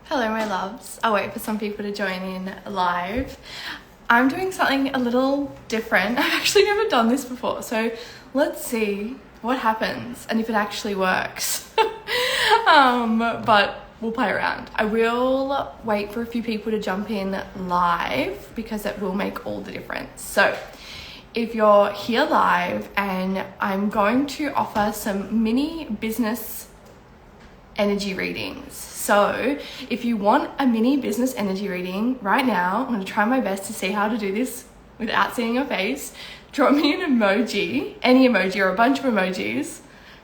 Hello, my loves. I'll wait for some people to join in live. I'm doing something a little different. I've actually never done this before, so let's see what happens and if it actually works. But we'll play around. I will wait for a few people to jump in live because it will make all the difference. So if you're here live, and I'm going to offer some mini business energy readings. So if you want a mini business energy reading right now, I'm going to try my best to see how to do this without seeing your face. Drop me an emoji, any emoji or a bunch of emojis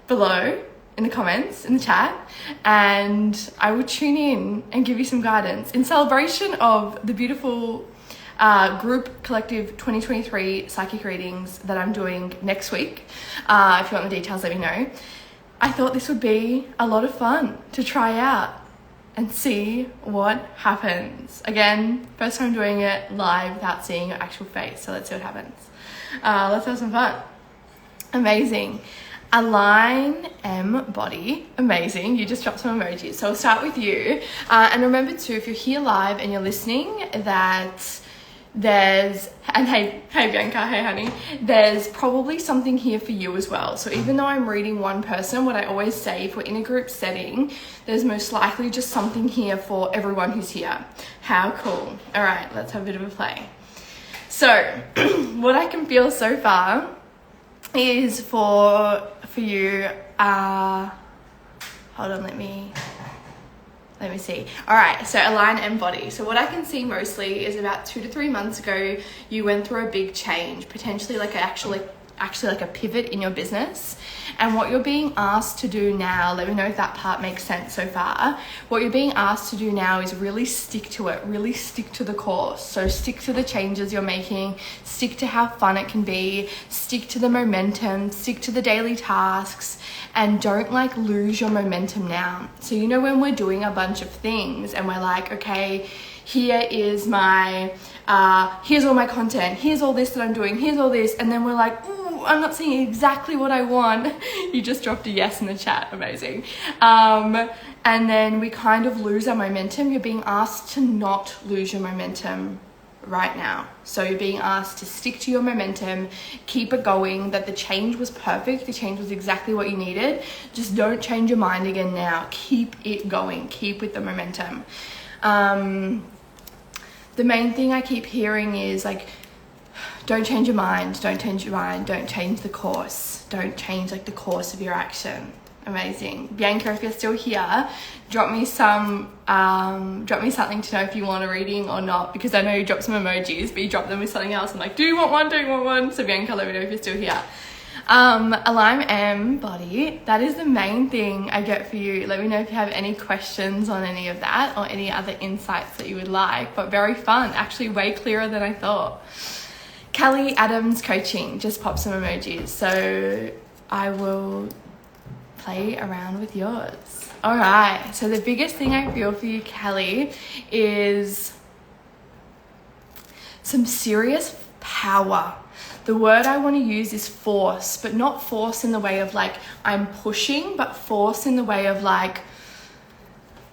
below in the comments, in the chat, and I will tune in and give you some guidance in celebration of the beautiful group collective 2023 psychic readings that I'm doing next week. If you want the details, let me know. I thought this would be a lot of fun to try out and see what happens. Again, first time doing it live without seeing your actual face, so let's see what happens. Let's have some fun. Amazing. Align M body. Amazing. You just dropped some emojis. So I'll start with you. And remember too, if you're here live and you're listening, that hey Bianca, hey honey, there's probably something here for you as well. So even though I'm reading one person, what I always say, if we're in a group setting, there's most likely just something here for everyone who's here. How cool. All right, let's have a bit of a play. So what I can feel so far is for you, hold on, let me see. All right, so align and body. So what I can see mostly is about 2 to 3 months ago, you went through a big change, potentially like actually like a pivot in your business. And what you're being asked to do now, let me know if that part makes sense so far. What you're being asked to do now is really stick to it, really stick to the course. So stick to the changes you're making, stick to how fun it can be, stick to the momentum, stick to the daily tasks, and don't like lose your momentum now. So you know when we're doing a bunch of things and we're like, okay, here is my, here's all my content, here's all this that I'm doing, here's all this, and then we're like, ooh, I'm not seeing exactly what I want. You just dropped a yes in the chat, amazing. And then we kind of lose our momentum. You're being asked to not lose your momentum right now. So you're being asked to stick to your momentum, keep it going, that the change was perfect, the change was exactly what you needed. Just don't change your mind again now. Keep it going, keep with the momentum. The main thing I keep hearing is like, don't change your mind, don't change your mind, don't change the course, don't change like the course of your action. Amazing. Bianca, if you're still here, drop me something to know if you want a reading or not, because I know you dropped some emojis, but you dropped them with something else. I'm like, do you want one? Do you want one? So Bianca, let me know if you're still here. Align M body, that is the main thing I get for you. Let me know if you have any questions on any of that or any other insights that you would like, but very fun, actually way clearer than I thought. Kelly Adams coaching, just pop some emojis. So I will play around with yours. All right, so the biggest thing I feel for you, Kelly, is some serious power. The word I want to use is force, but not force in the way of like I'm pushing, but force in the way of like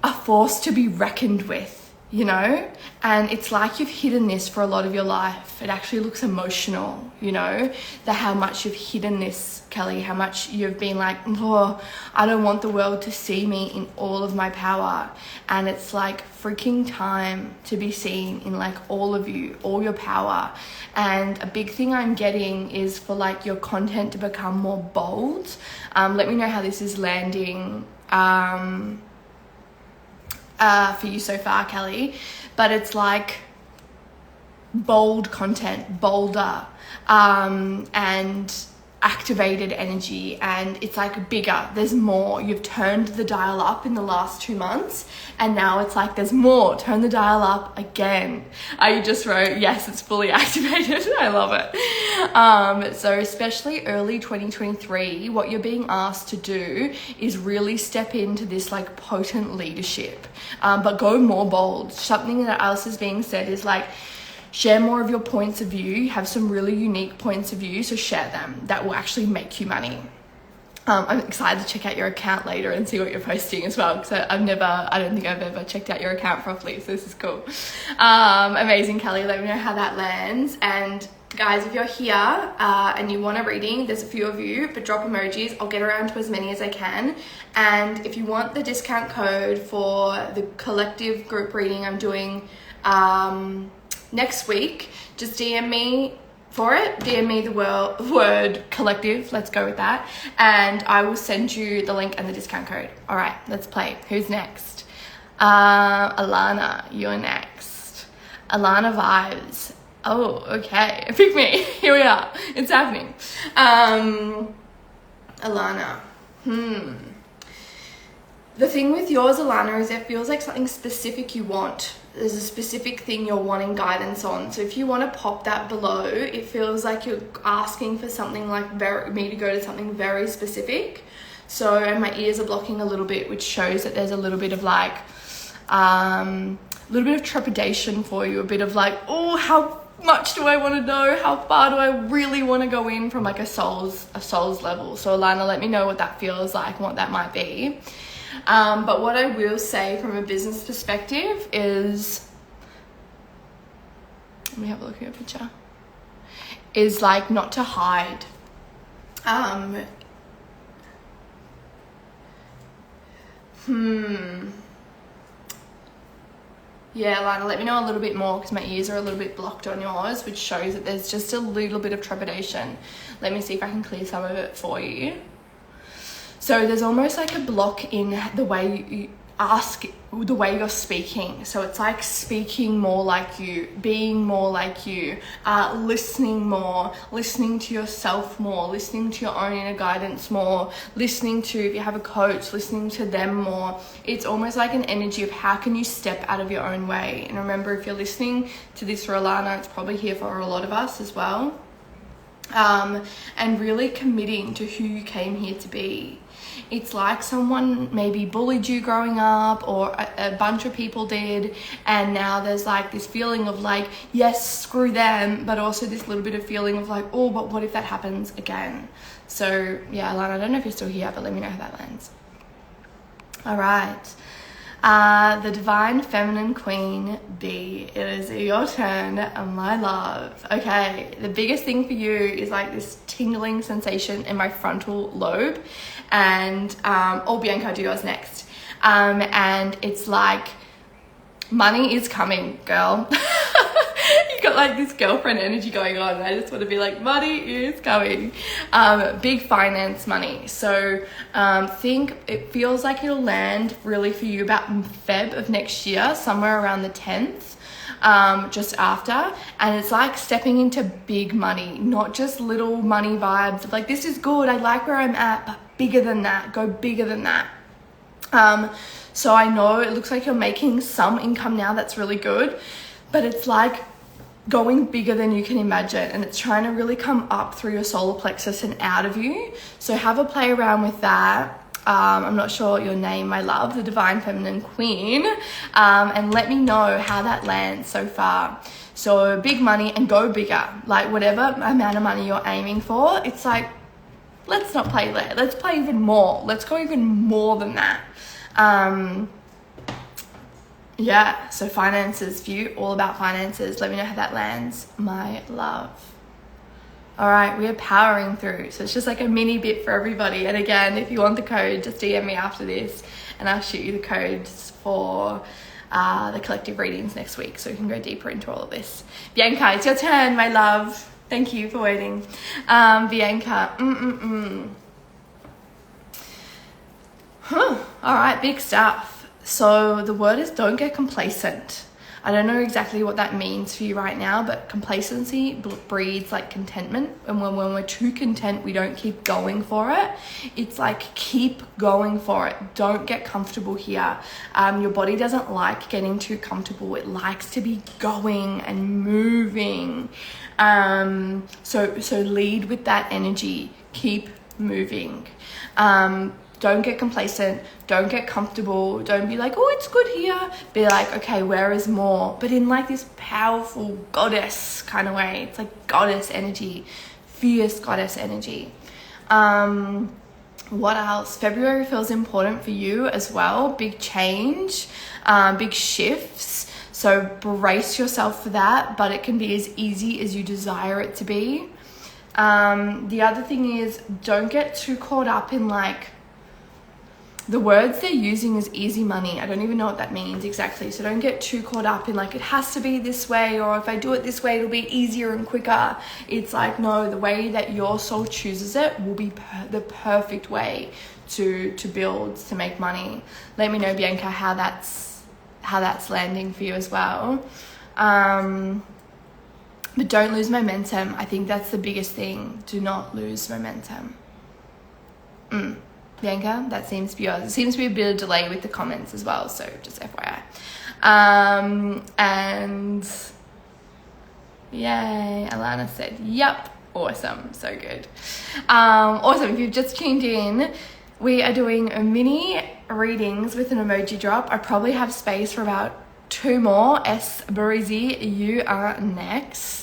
a force to be reckoned with, you know? And it's like you've hidden this for a lot of your life. It actually looks emotional, you know, how much you've hidden this, Kelly, how much you've been like, oh, I don't want the world to see me in all of my power. And it's like freaking time to be seen in like all of you, all your power. And a big thing I'm getting is for like your content to become more bold. Let me know how this is landing for you so far, Kelly. But it's like bold content, bolder, and activated energy, and it's like bigger, there's more. You've turned the dial up in the last 2 months, and now it's like there's more. Turn the dial up again. I just wrote, yes, it's fully activated. I love it. So especially early 2023, what you're being asked to do is really step into this like potent leadership, but go more bold. Something that else is being said is like, share more of your points of view. You have some really unique points of view, so share them. That will actually make you money. I'm excited to check out your account later and see what you're posting as well, because I don't think I've ever checked out your account properly, so this is cool. Amazing, Kelly. Let me know how that lands. And guys, if you're here and you want a reading, there's a few of you, but drop emojis. I'll get around to as many as I can. And if you want the discount code for the collective group reading I'm doing next week, just DM me for it. DM me the word collective, let's go with that, and I will send you the link and the discount code. All right, let's play. Who's next? Alana, you're next. Alana vibes. Oh, okay. Pick me. Here we are. It's happening. Alana. The thing with yours, Alana, is it feels like something specific you want. There's a specific thing you're wanting guidance on. So if you want to pop that below, it feels like you're asking for something like me to go to something very specific. So, and my ears are blocking a little bit, which shows that there's a little bit of like, a little bit of trepidation for you, a bit of like, oh, how much do I want to know? How far do I really want to go in from like a soul's level? So Alana, let me know what that feels like and what that might be. But what I will say from a business perspective is, let me have a look at your picture, is like not to hide. Yeah, Lana, let me know a little bit more, because my ears are a little bit blocked on yours, which shows that there's just a little bit of trepidation. Let me see if I can clear some of it for you. So there's almost like a block in the way you ask, the way you're speaking. So it's like speaking more like you, being more like you, listening more, listening to yourself more, listening to your own inner guidance more, listening to, if you have a coach, listening to them more. It's almost like an energy of how can you step out of your own way. And remember, if you're listening to this for Alana, it's probably here for a lot of us as well. And really committing to who you came here to be. It's like someone maybe bullied you growing up, or a bunch of people did, and now there's like this feeling of like, yes, screw them, but also this little bit of feeling of like, oh, but what if that happens again? So yeah, Alana, I don't know if you're still here, but let me know how that lands. All right. The Divine Feminine Queen B, it is your turn, my love. Okay, the biggest thing for you is like this tingling sensation in my frontal lobe, and Bianca, I'll do yours next. And it's like, money is coming, girl. You got like this girlfriend energy going on. I just want to be like, money is coming. Big finance money. So think it feels like it'll land really for you about Feb of next year, somewhere around the 10th. Just after, and it's like stepping into big money, not just little money vibes of like, this is good, I like where I'm at, but bigger than that, go bigger than that. So I know it looks like you're making some income now, that's really good, but it's like going bigger than you can imagine, and it's trying to really come up through your solar plexus and out of you. So have a play around with that. I'm not sure your name, my love, the Divine Feminine Queen, and let me know how that lands so far. So big money, and go bigger, like whatever amount of money you're aiming for, it's like, let's not play there, let's play even more, let's go even more than that. Yeah, so finances for you, all about finances. Let me know how that lands, my love. All right, we are powering through. So it's just like a mini bit for everybody. And again, if you want the code, just DM me after this and I'll shoot you the codes for the collective readings next week, so we can go deeper into all of this. Bianca, it's your turn, my love. Thank you for waiting. Bianca, All right, big stuff. So the word is don't get complacent. I don't know exactly what that means for you right now, but complacency breeds like contentment. And when we're too content, we don't keep going for it. It's like, keep going for it. Don't get comfortable here. Your body doesn't like getting too comfortable. It likes to be going and moving. So lead with that energy. Keep moving. Don't get complacent, don't get comfortable, don't be like, oh, it's good here. Be like, okay, where is more? But in like this powerful goddess kind of way. It's like goddess energy, fierce goddess energy. What else? February feels important for you as well. Big change, big shifts. So brace yourself for that, but it can be as easy as you desire it to be. The other thing is, don't get too caught up in like, the words they're using is easy money. I don't even know what that means exactly. So don't get too caught up in like, it has to be this way, or if I do it this way, it'll be easier and quicker. It's like, no, the way that your soul chooses it will be the perfect way to build, to make money. Let me know, Bianca, how that's landing for you as well. But don't lose momentum. I think that's the biggest thing. Do not lose momentum. Bianca, that seems to be yours. It seems to be a bit of delay with the comments as well, so just FYI. And yay, Alana said, yep, awesome, so good. Awesome, if you've just tuned in, we are doing mini readings with an emoji drop. I probably have space for about 2 more. S. Barizi, you are next.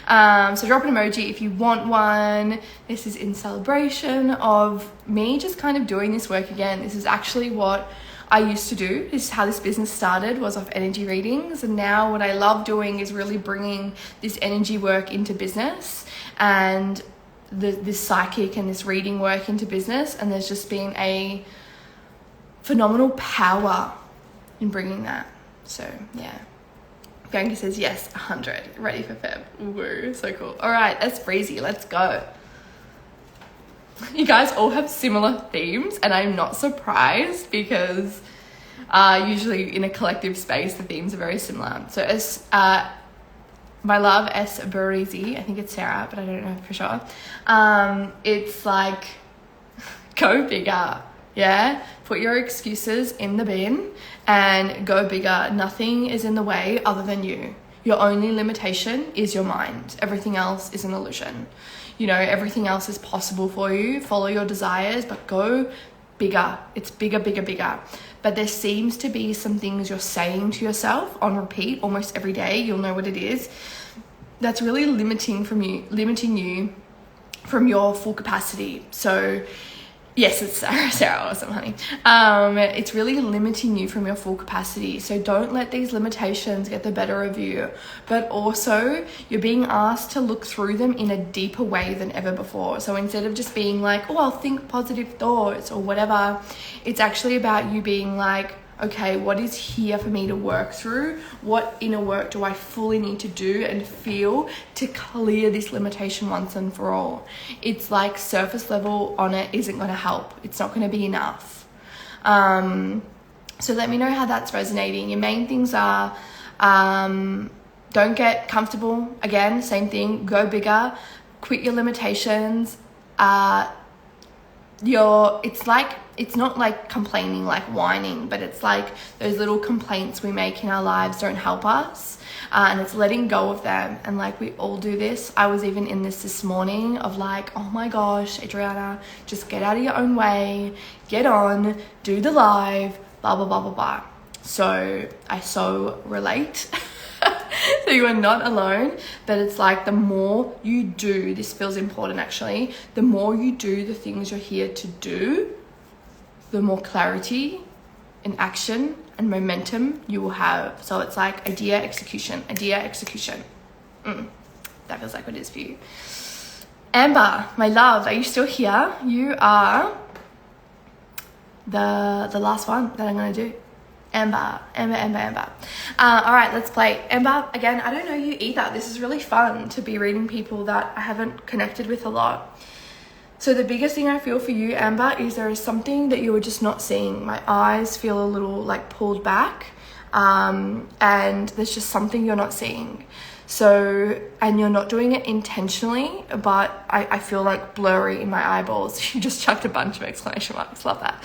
So drop an emoji if you want one. This is in celebration of me just kind of doing this work again. This is actually what I used to do. This is how this business started, was off energy readings. And now what I love doing is really bringing this energy work into business, and this psychic and this reading work into business. And there's just been a phenomenal power in bringing that. So yeah. Bianca says, yes, 100. Ready for Feb. Woo, so cool. All right, that's breezy. Let's go. You guys all have similar themes, and I'm not surprised because usually in a collective space, the themes are very similar. So as my love, S. Barizi, I think it's Sarah, but I don't know for sure. It's like, go bigger. Yeah, put your excuses in the bin and go bigger. Nothing is in the way other than you. Your only limitation is your mind. Everything else is an illusion. You know, everything else is possible for you. Follow your desires, but go bigger. It's bigger, bigger, bigger. But there seems to be some things you're saying to yourself on repeat almost every day. You'll know what it is. That's really limiting you from your full capacity. So yes, it's Sarah, awesome, honey. It's really limiting you from your full capacity. So don't let these limitations get the better of you. But also, you're being asked to look through them in a deeper way than ever before. So instead of just being like, oh, I'll think positive thoughts or whatever, it's actually about you being like, okay, what is here for me to work through? What inner work do I fully need to do and feel to clear this limitation once and for all? It's like surface level on it isn't going to help. It's not going to be enough. So let me know how that's resonating. Your main things are, don't get comfortable. Again, same thing, go bigger, quit your limitations. It's not like complaining, like whining, but it's like those little complaints we make in our lives don't help us, and it's letting go of them. And like, we all do this. I was even in this morning of like, oh my gosh, Adriana, just get out of your own way, get on, do the live, blah blah blah blah blah. So I so relate. So you are not alone, but it's like the more you do, this feels important actually, the more you do the things you're here to do, the more clarity and action and momentum you will have. So it's like idea, execution. That feels like what it is for you. Amber, my love, are you still here? You are the last one that I'm going to do. Amber. All right, let's play. Amber, again, I don't know you either. This is really fun to be reading people that I haven't connected with a lot. So the biggest thing I feel for you, Amber, is there is something that you are just not seeing. My eyes feel a little like pulled back, and there's just something you're not seeing. So, and you're not doing it intentionally, but I feel like blurry in my eyeballs. You just chucked a bunch of exclamation marks. Love that.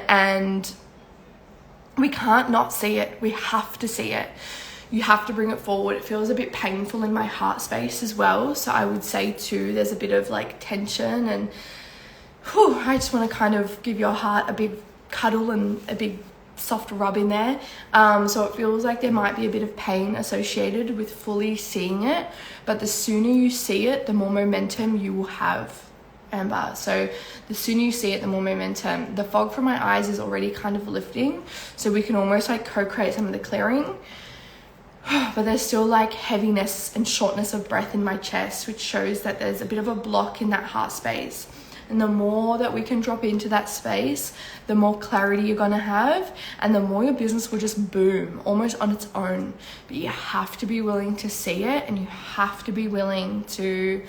And we can't not see it. We have to see it. You have to bring it forward. It feels a bit painful in my heart space as well. So I would say too, there's a bit of like tension, and I just want to kind of give your heart a big cuddle and a big soft rub in there. So it feels like there might be a bit of pain associated with fully seeing it, but the sooner you see it, the more momentum you will have. Amber. So the sooner you see it, the more momentum. The fog from my eyes is already kind of lifting, so we can almost like co-create some of the clearing. But there's still like heaviness and shortness of breath in my chest, which shows that there's a bit of a block in that heart space. And the more that we can drop into that space, the more clarity you're gonna have, and the more your business will just boom almost on its own. But you have to be willing to see it, and you have to be willing to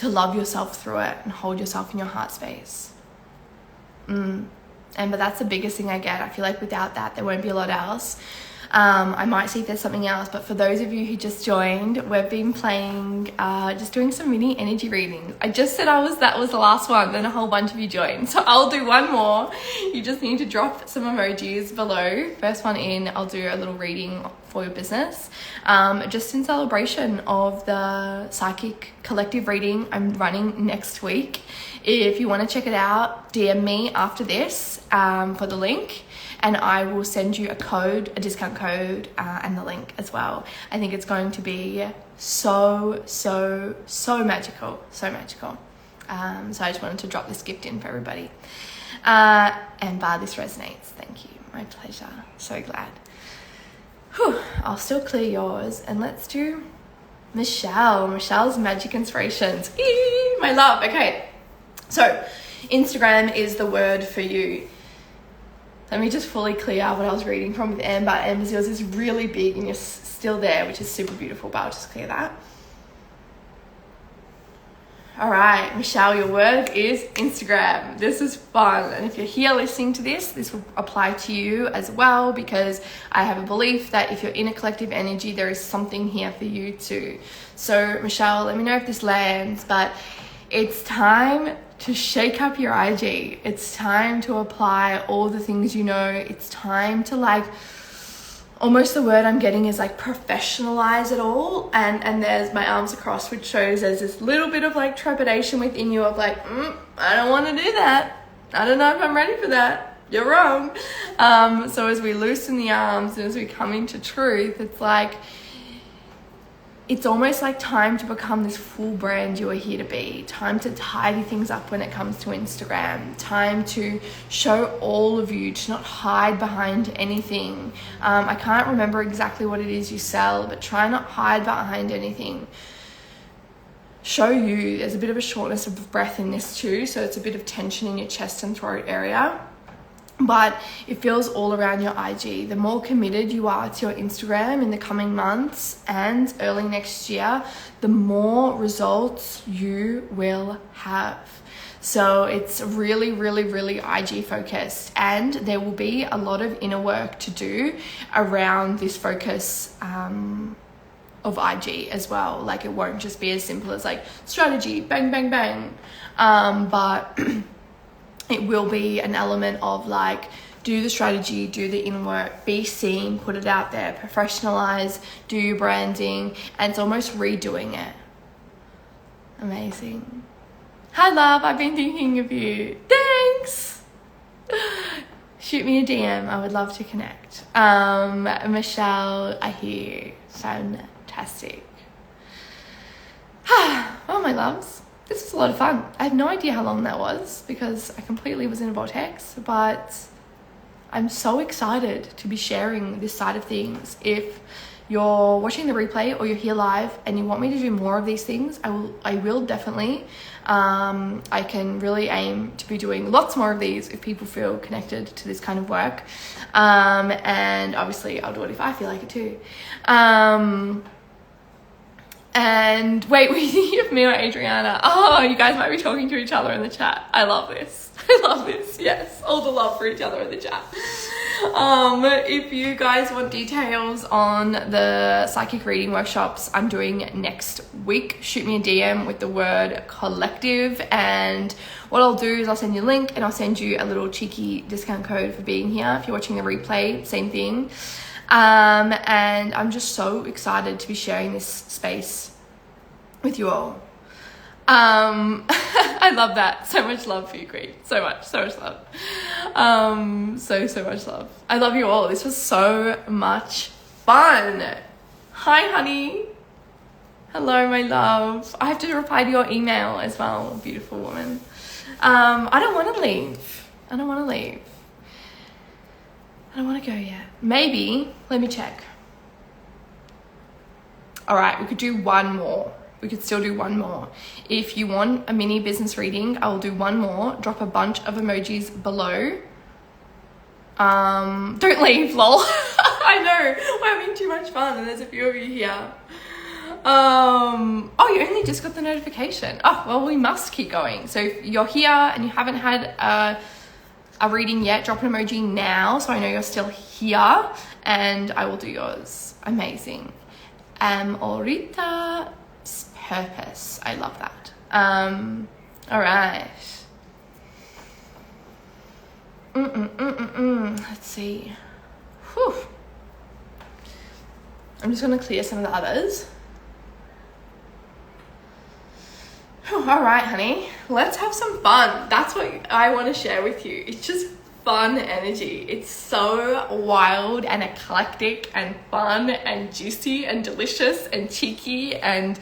love yourself through it and hold yourself in your heart space. But that's the biggest thing I get. I feel like without that, there won't be a lot else. I might see if there's something else, but for those of you who just joined, we've been playing, just doing some mini energy readings. I just said that was the last one, then a whole bunch of you joined. So I'll do one more. You just need to drop some emojis below. First one in, I'll do a little reading for your business. Just in celebration of the Psychic Collective reading I'm running next week. If you want to check it out, DM me after this for the link, and I will send you a discount code, and the link as well. I think it's going to be so magical, so magical. So I just wanted to drop this gift in for everybody. Amber, this resonates. Thank you. My pleasure. So glad. Whew. I'll still clear yours, and let's do Michelle's magic inspirations. Eee, my love. Okay. So Instagram is the word for you. Let me just fully clear what I was reading from with Amber. Amber's yours is really big and you're still there, which is super beautiful, but I'll just clear that. All right, Michelle, your word is Instagram. This is fun. And if you're here listening to this will apply to you as well, because I have a belief that if you're in a collective energy, there is something here for you too. So Michelle, let me know if this lands, but it's time to shake up your IG. It's time to apply all the things you know. It's time to almost the word I'm getting is professionalize it all. And there's my arms across, which shows there's this little bit of trepidation within you of I don't want to do that. I don't know if I'm ready for that. You're wrong. So as we loosen the arms and as we come into truth, it's almost time to become this full brand you are here to be. Time to tidy things up when it comes to Instagram. Time to show all of you, to not hide behind anything. I can't remember exactly what it is you sell, but try not hide behind anything. Show you. There's a bit of a shortness of breath in this too, so it's a bit of tension in your chest and throat area. But it feels all around your IG. The more committed you are to your Instagram in the coming months and early next year, the more results you will have. So it's really IG focused, and there will be a lot of inner work to do around this focus of IG as well. It won't just be as simple as strategy, bang, bang, bang. But it will be an element of do the strategy, do the inner work, be seen, put it out there, professionalize, do your branding, and it's almost redoing it. Amazing. Hi love, I've been thinking of you. Thanks. Shoot me a DM, I would love to connect. Michelle, I hear you. Fantastic. Well, my loves, this was a lot of fun. I have no idea how long that was because I completely was in a vortex, but I'm so excited to be sharing this side of things. If you're watching the replay or you're here live and you want me to do more of these things, I will definitely. I can really aim to be doing lots more of these if people feel connected to this kind of work. And obviously I'll do it if I feel like it too. And wait, we think of me or Adriana. Oh, you guys might be talking to each other in the chat. I love this. I love this. Yes, all the love for each other in the chat. If you guys want details on the psychic reading workshops I'm doing next week, shoot me a DM with the word collective, and what I'll do is I'll send you a link and I'll send you a little cheeky discount code for being here. If you're watching the replay, same thing. And I'm just so excited to be sharing this space with you all. I love that. So much love for you, Queen. So much love. So much love. I love you all. This was so much fun. Hi, honey. Hello, my love. I have to reply to your email as well, beautiful woman. I don't want to leave. I don't want to go yet. Maybe, let me check. All right, we could do one more. We could still do one more. If you want a mini business reading, I will do one more. Drop a bunch of emojis below. Don't leave, lol. I know, we're having too much fun and there's a few of you here. Oh, you only just got the notification. Oh, well, we must keep going. So if you're here and you haven't had a reading yet, drop an emoji now so I know you're still here and I will do yours. Amazing. Ahorita's purpose. I love that. All right. Let's see. Whew. I'm just going to clear some of the others. All right, honey, let's have some fun. That's what I want to share with you. It's just fun energy. It's so wild and eclectic and fun and juicy and delicious and cheeky and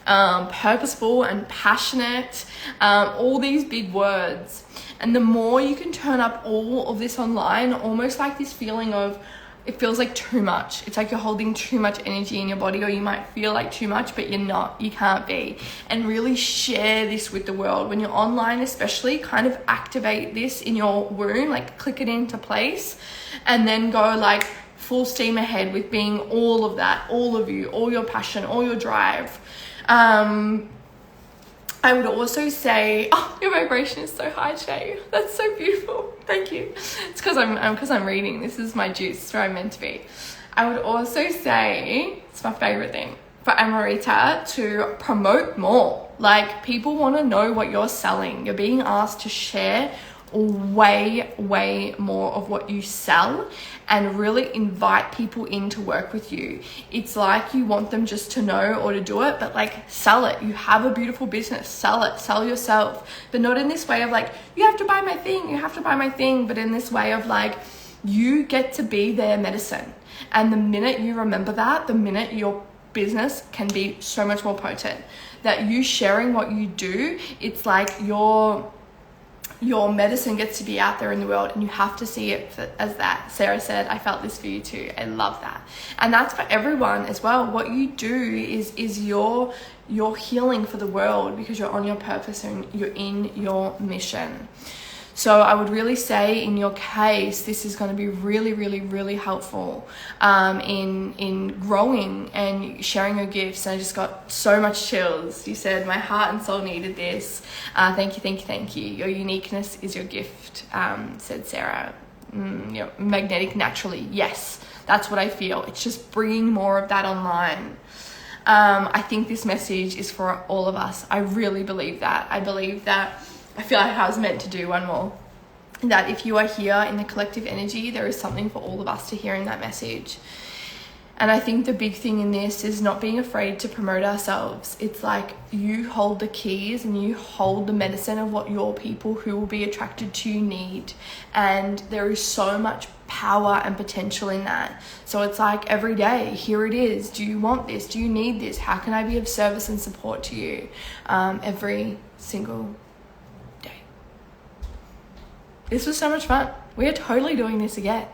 purposeful and passionate, all these big words. And the more you can turn up all of this online, almost like this feeling of, it feels like too much. It's like you're holding too much energy in your body, or you might feel like too much, but you're not, you can't be. And really share this with the world. When you're online especially, kind of activate this in your womb, like click it into place, and then go like full steam ahead with being all of that, all of you, all your passion, all your drive. I would also say, oh, your vibration is so high, Shay. That's so beautiful. Thank you. It's because I'm reading. This is my juice. It's where I'm meant to be. I would also say, it's my favorite thing, for Amrita to promote more. Like, people want to know what you're selling. You're being asked to share way more of what you sell and really invite people in to work with you. It's like you want them just to know or to do it, but like, sell it. You have a beautiful business, sell it, sell yourself, but not in this way of like, you have to buy my thing, you have to buy my thing, but in this way of like, you get to be their medicine. And the minute you remember that, the minute your business can be so much more potent, that you sharing what you do, it's like your medicine gets to be out there in the world, and you have to see it as that. Sarah said, I felt this for you too. I love that. And that's for everyone as well. What you do is your healing for the world, because you're on your purpose and you're in your mission. So I would really say in your case, this is going to be really helpful in growing and sharing your gifts. And I just got so much chills. You said, my heart and soul needed this. Thank you. Your uniqueness is your gift, said Sarah. You're magnetic naturally. Yes, that's what I feel. It's just bringing more of that online. I think this message is for all of us. I really believe that. I feel like I was meant to do one more. That if you are here in the collective energy, there is something for all of us to hear in that message. And I think the big thing in this is not being afraid to promote ourselves. It's like you hold the keys and you hold the medicine of what your people who will be attracted to you need. And there is so much power and potential in that. So it's like every day, here it is. Do you want this? Do you need this? How can I be of service and support to you? Every single day. This was so much fun. We are totally doing this again.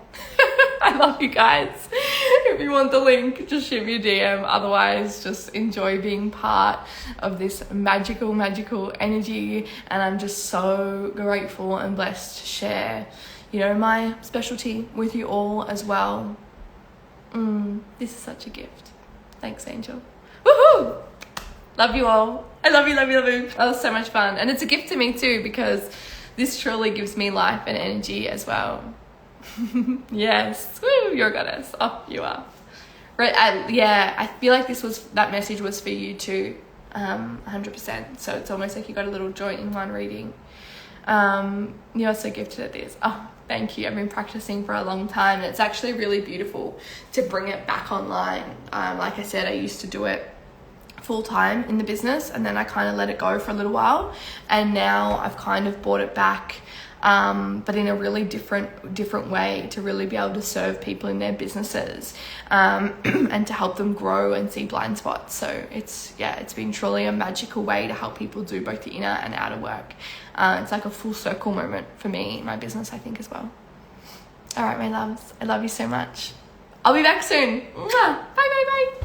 I love you guys. If you want the link, just shoot me a DM. Otherwise, just enjoy being part of this magical energy. And I'm just so grateful and blessed to share, my specialty with you all as well. This is such a gift. Thanks, Angel. Woohoo! Love you all. I love you. That was so much fun. And it's a gift to me too, because this truly gives me life and energy as well. Yes. Woo, you're a goddess. Oh, you are. Right. I feel like that message was for you too. 100%. So it's almost like you got a little joint in one reading. You're so gifted at this. Oh, thank you. I've been practicing for a long time, and it's actually really beautiful to bring it back online. Like I said, I used to do it full time in the business, and then I kind of let it go for a little while, and now I've kind of brought it back but in a really different way, to really be able to serve people in their businesses, and to help them grow and see blind spots. So it's been truly a magical way to help people do both the inner and outer work. It's like a full circle moment for me in my business, I think, as well. All right, my loves, I love you so much. I'll be back soon. Mwah! Bye, bye, bye.